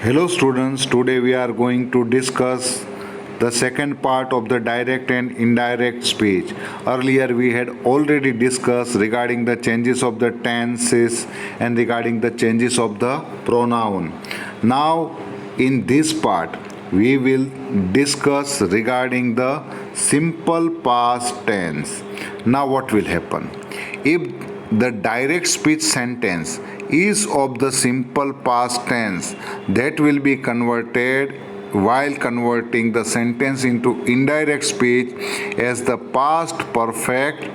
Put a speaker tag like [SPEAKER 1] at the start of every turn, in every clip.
[SPEAKER 1] Hello students, today we are going to discuss the second part of the direct and indirect speech. Earlier we had already discussed regarding the changes of the tenses and regarding the changes of the pronoun. Now in this part we will discuss regarding the simple past tense. Now what will happen? If the direct speech sentence is of the simple past tense, that will be converted while converting the sentence into indirect speech as the past perfect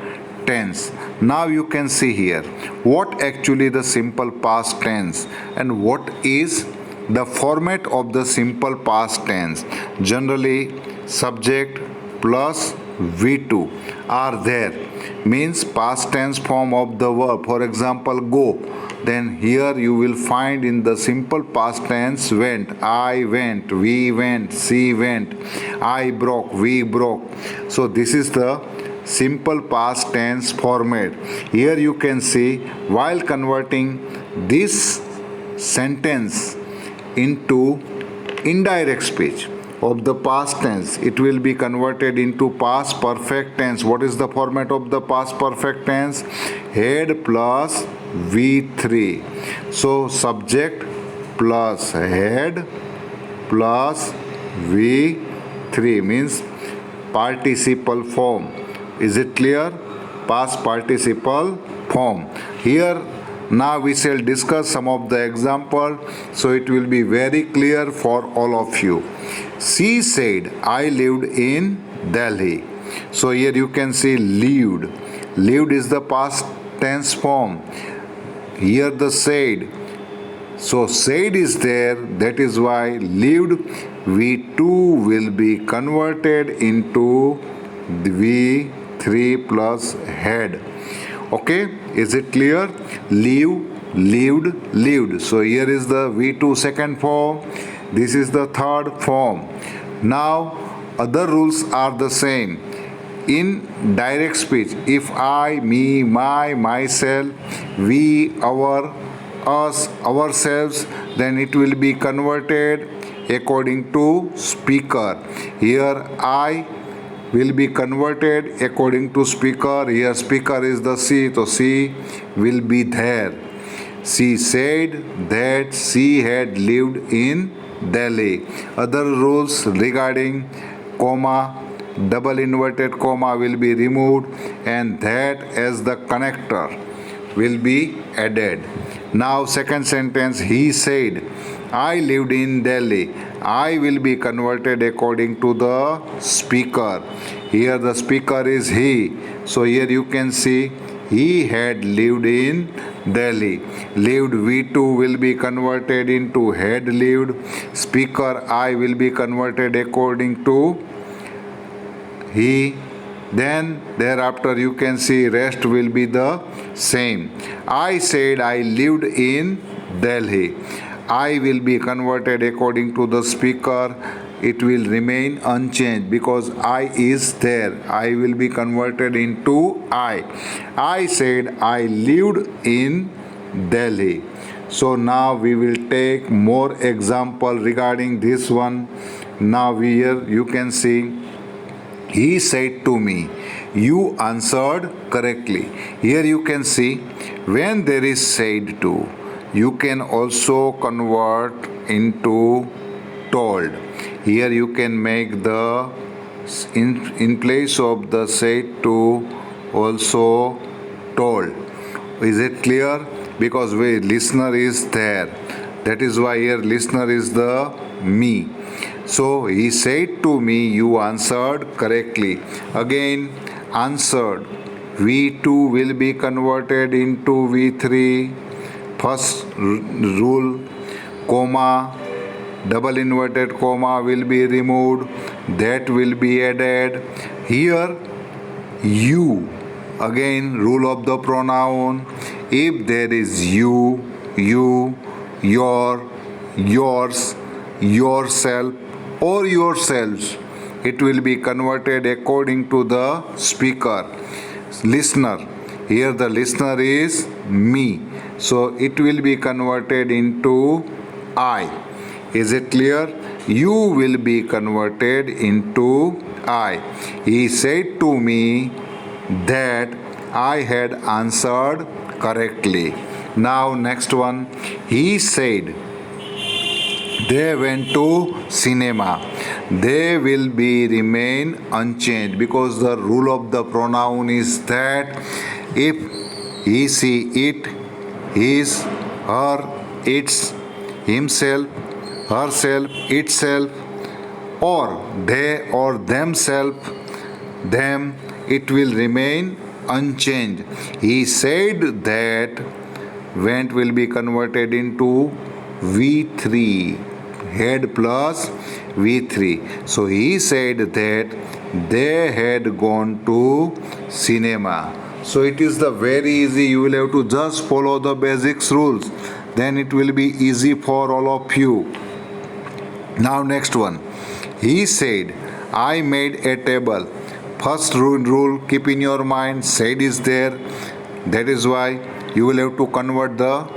[SPEAKER 1] tense. Now you can see here what actually the simple past tense and what is the format of the simple past tense. Generally subject plus V2 are there, means past tense form of the verb. For example, go. Then here you will find in the simple past tense went, I went, we went, she went, I broke, we broke. So this is the simple past tense format. Here you can see while converting this sentence into indirect speech of the past tense, it will be converted into past perfect tense. What is the format of the past perfect tense? Had plus V3. So subject plus had plus V3 means participle form. Is it clear? Past participle form. Here now we shall discuss some of the example, so it will be very clear for all of you. She said, I lived in Delhi. So here you can see lived. Lived is the past tense form. Here the said. So said is there, that is why lived V2 will be converted into V3 plus had. Okay, is it clear? Live, lived, lived. So here is the V2 second form. This is the third form. Now other rules are the same. In direct speech, if I, me, my, myself, we, our, us, ourselves, then it will be converted according to speaker. Here I will be converted according to speaker. Here speaker is the she, so she will be there. She said that she had lived in Delhi. Other rules regarding comma, double inverted comma will be removed and that as the connector will be added. Now second sentence, he said, I lived in Delhi. I will be converted according to the speaker. Here the speaker is he. So here you can see he had lived in Delhi. Lived V2 will be converted into had lived. Speaker I will be converted according to he. Then thereafter you can see rest will be the same. I said I lived in Delhi. I will be converted according to the speaker. It will remain unchanged because I is there. I will be converted into I. I said I lived in Delhi. So now we will take more example regarding this one. Now here you can see he said to me, you answered correctly. Here you can see when there is said to, you can also convert into told. Here you can make the in place of the said to also told. Is it clear? Because we listener is there. That is why here listener is the me. So he said to me, you answered correctly. Again, answered. V2 will be converted into V3. First rule, comma, double inverted comma will be removed. That will be added. Here, you. Again, rule of the pronoun. If there is you, your, yours, yourself, or yourselves, it will be converted according to the speaker. Listener, here the listener is me, so it will be converted into I. Is it clear? You will be converted into I. He said to me that I had answered correctly. Now, next one. He said they went to cinema. They will be remain unchanged because the rule of the pronoun is that if he, she, it, his, her, its, himself, herself, itself, or they or themselves, them, it will remain unchanged. He said that went will be converted into V3, had plus V3. So he said that they had gone to cinema. So it is the very easy. You will have to just follow the basics rules. Then it will be easy for all of you. Now next one. He said, I made a table. First rule keep in your mind, said is there. That is why you will have to convert the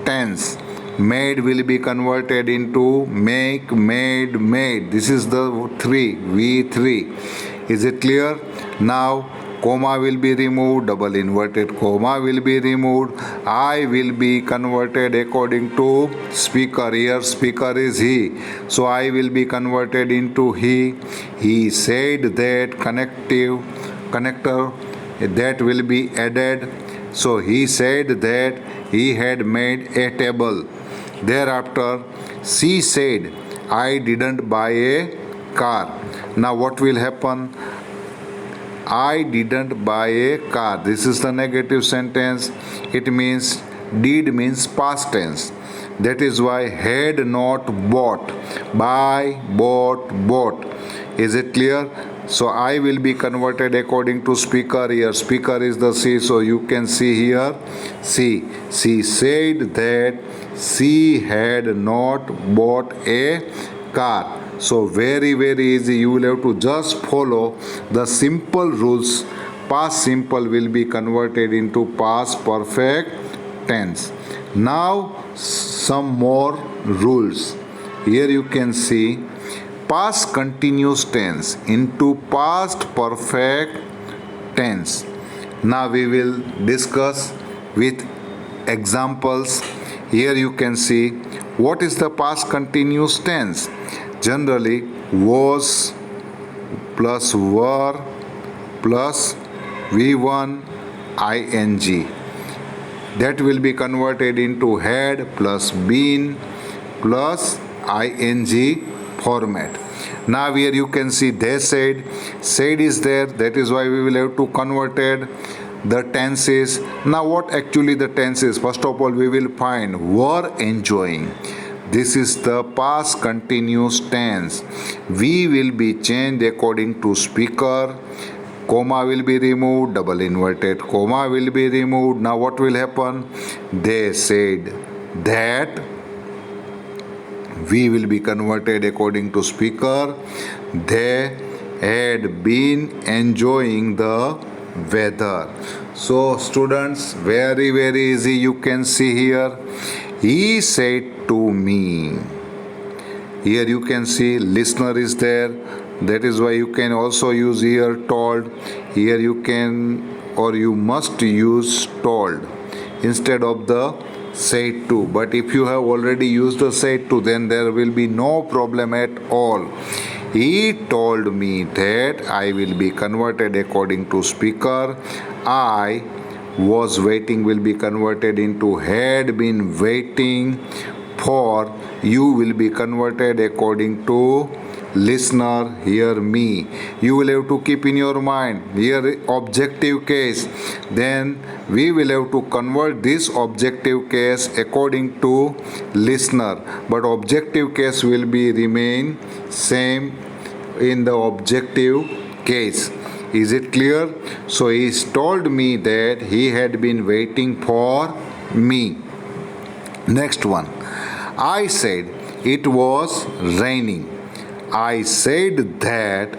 [SPEAKER 1] tense. Made will be converted into make, made, made. This is the 3, V3. Is it clear? Now, comma will be removed, double inverted comma will be removed. I will be converted according to speaker. Here, speaker is he. So, I will be converted into he. He said that connector that will be added. So, he said that he had made a table. Thereafter, she said, I didn't buy a car. Now, what will happen? I didn't buy a car. This is the negative sentence. It means did means past tense. That is why had not bought. Buy, bought. Is it clear? So I will be converted according to speaker here. Speaker is the she. So you can see here she. She said that she had not bought a car. So very easy. You will have to just follow the simple rules. Past simple will be converted into past perfect tense. Now some more rules. Here you can see past continuous tense into past perfect tense. Now we will discuss with examples. Here you can see what is the past continuous tense. Generally, was plus were plus V1 ing. That will be converted into had plus been plus ing format. Now here you can see they said. Said is there. That is why we will have to convert the tenses. Now what actually the tenses? First of all, we will find were enjoying. This is the past continuous tense. We will be changed according to speaker. Comma will be removed. Double inverted comma will be removed. Now what will happen? They said that. We will be converted according to speaker. They had been enjoying the weather. So students, very easy. You can see here. He said to me. Here you can see listener is there. That is why you can also use here told. Here you can or you must use told instead of the said to. But if you have already used the said to, then there will be no problem at all. He told me that I will be converted according to speaker. I was waiting will be converted into had been waiting for. You will be converted according to listener. Here me. You will have to keep in your mind here objective case. Then we will have to convert this objective case according to listener. But objective case will be remain same in the objective case. Is it clear? So he told me that he had been waiting for me. Next one. I said it was raining. I said that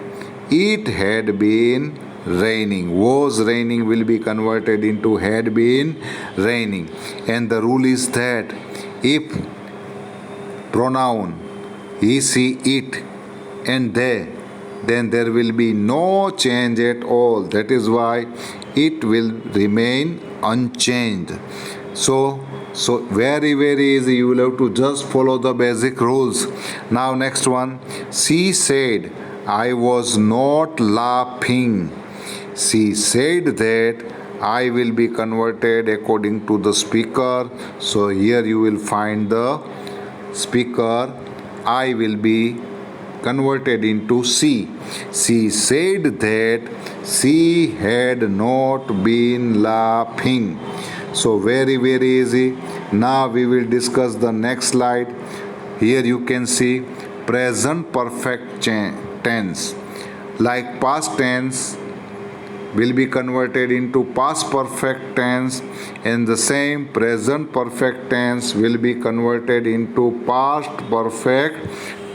[SPEAKER 1] it had been raining. Was raining will be converted into had been raining. And the rule is that if pronoun he, she, it, and they, then there will be no change at all. That is why it will remain unchanged. So very easy. You will have to just follow the basic rules. Now next one. She said, I was not laughing. She said that I will be converted according to the speaker. So here you will find the speaker. I will be converted into she. She said that she had not been laughing. So very easy. Now we will discuss the next slide. Here you can see present perfect tense. Like past tense will be converted into past perfect tense, and the same present perfect tense will be converted into past perfect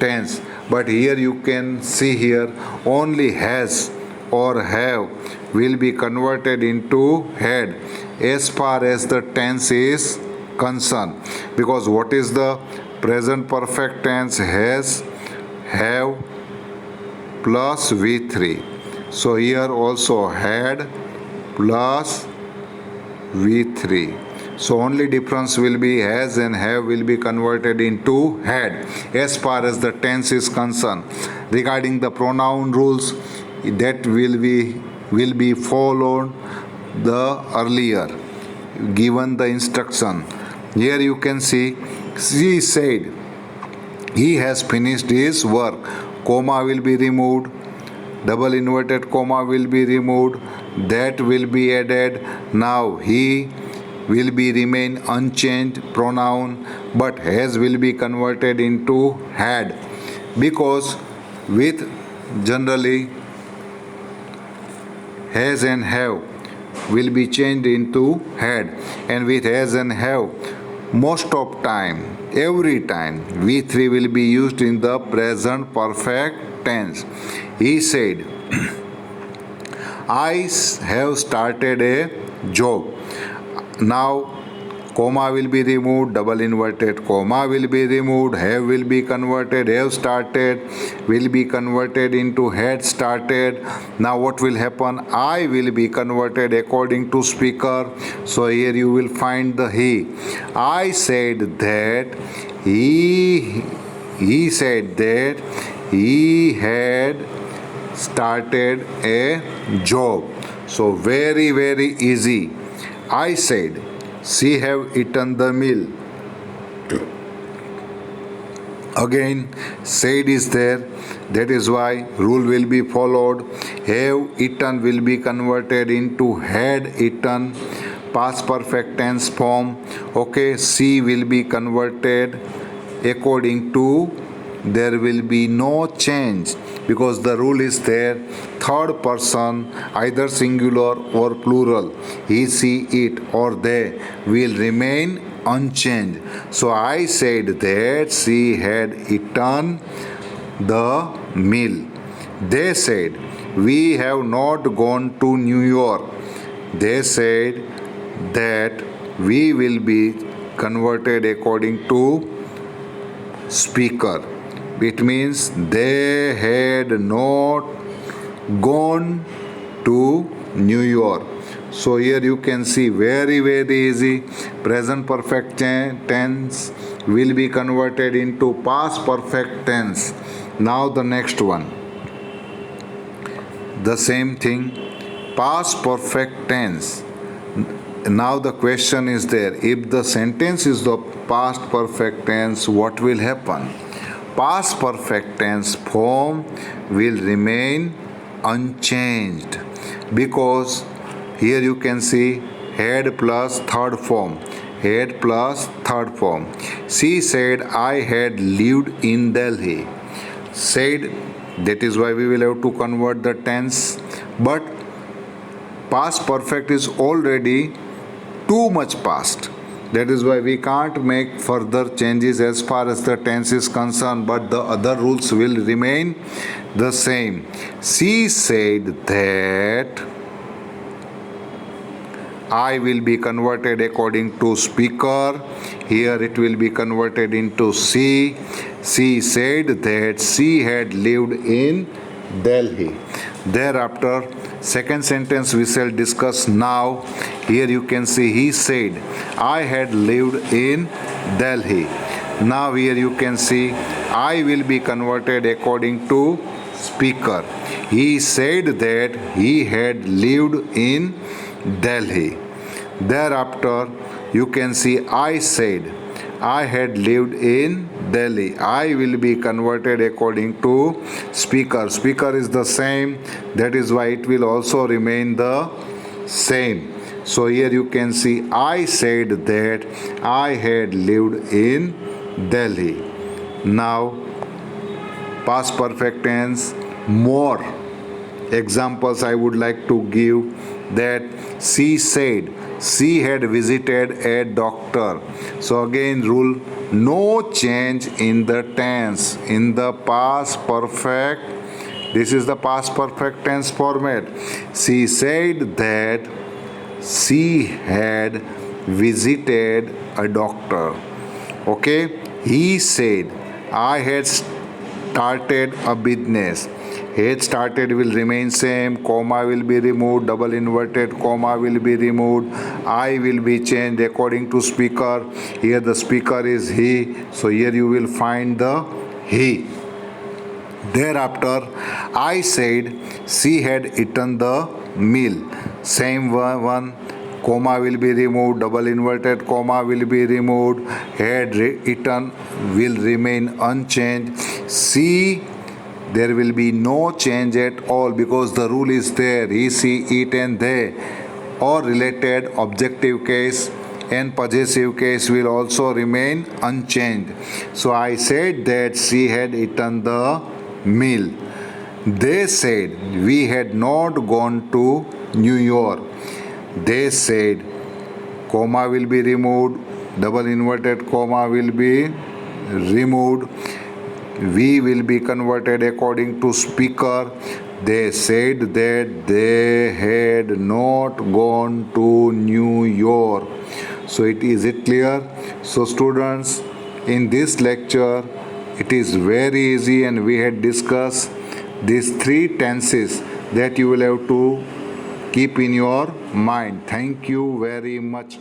[SPEAKER 1] tense. But here you can see here only has or have will be converted into had as far as the tense is concerned, because what is the present perfect tense? Has, have plus V3. So here also had plus V3. So only difference will be has and have will be converted into had as far as the tense is concerned. Regarding the pronoun rules, that will be followed the earlier given the instruction. Here you can see she said he has finished his work. Comma will be removed. Double inverted comma will be removed. That will be added. Now he will be remain unchanged pronoun, but has will be converted into had, because with generally has and have will be changed into had, and with has and have most of time, every time V3 will be used in the present perfect tense. He said, I have started a job. Now comma will be removed, double inverted comma will be removed, have will be converted, have started will be converted into had started. Now what will happen? I will be converted according to speaker. So here you will find the he. I said that he said that he had started a job. So very easy. I said she have eaten the meal. Again said is there, that is why rule will be followed. Have eaten will be converted into had eaten, past perfect tense form. Okay, she will be converted according to, there will be no change, because the rule is there, third person either singular or plural, he, she, it or they will remain unchanged. So I said that she had eaten the meal. They said we have not gone to New York. They said that we will be converted according to speaker. It means they had not gone to New York. So here you can see very easy. Present perfect tense will be converted into past perfect tense. Now the next one. The same thing. Past perfect tense. Now the question is there. If the sentence is the past perfect tense, what will happen? Past perfect tense form will remain unchanged, because here you can see had plus third form. Had plus third form. She said I had lived in Delhi. Said, that is why we will have to convert the tense, but past perfect is already too much past. That is why we can't make further changes as far as the tense is concerned, but the other rules will remain the same. She said that I will be converted according to speaker. Here it will be converted into she. She said that she had lived in Delhi. Thereafter, second sentence we shall discuss now. Here you can see he said, I had lived in Delhi. Now here you can see I will be converted according to speaker. He said that he had lived in Delhi. Thereafter, you can see I said, I had lived in Delhi. I will be converted according to speaker. Speaker is the same, that is why it will also remain the same. So here you can see I said that I had lived in Delhi. Now, past perfect tense, more examples I would like to give. That she said she had visited a doctor. So again rule, no change in the tense. In the past perfect, this is the past perfect tense format. She said that she had visited a doctor. Okay, he said I had started a business. Had started will remain same, comma will be removed, double inverted comma will be removed, I will be changed according to speaker. Here the speaker is he, so here you will find the he. Thereafter, I said she had eaten the meal. Same one, comma will be removed, double inverted comma will be removed, had eaten will remain unchanged. She, there will be no change at all because the rule is there. He, she, it and they or related objective case and possessive case will also remain unchanged. So I said that she had eaten the meal. They said we had not gone to New York. They said, comma will be removed, double inverted comma will be removed. We will be converted according to speaker. They said that they had not gone to New York. So is it clear? So students, in this lecture, it is very easy and we had discussed these three tenses that you will have to keep in your mind. Thank you very much.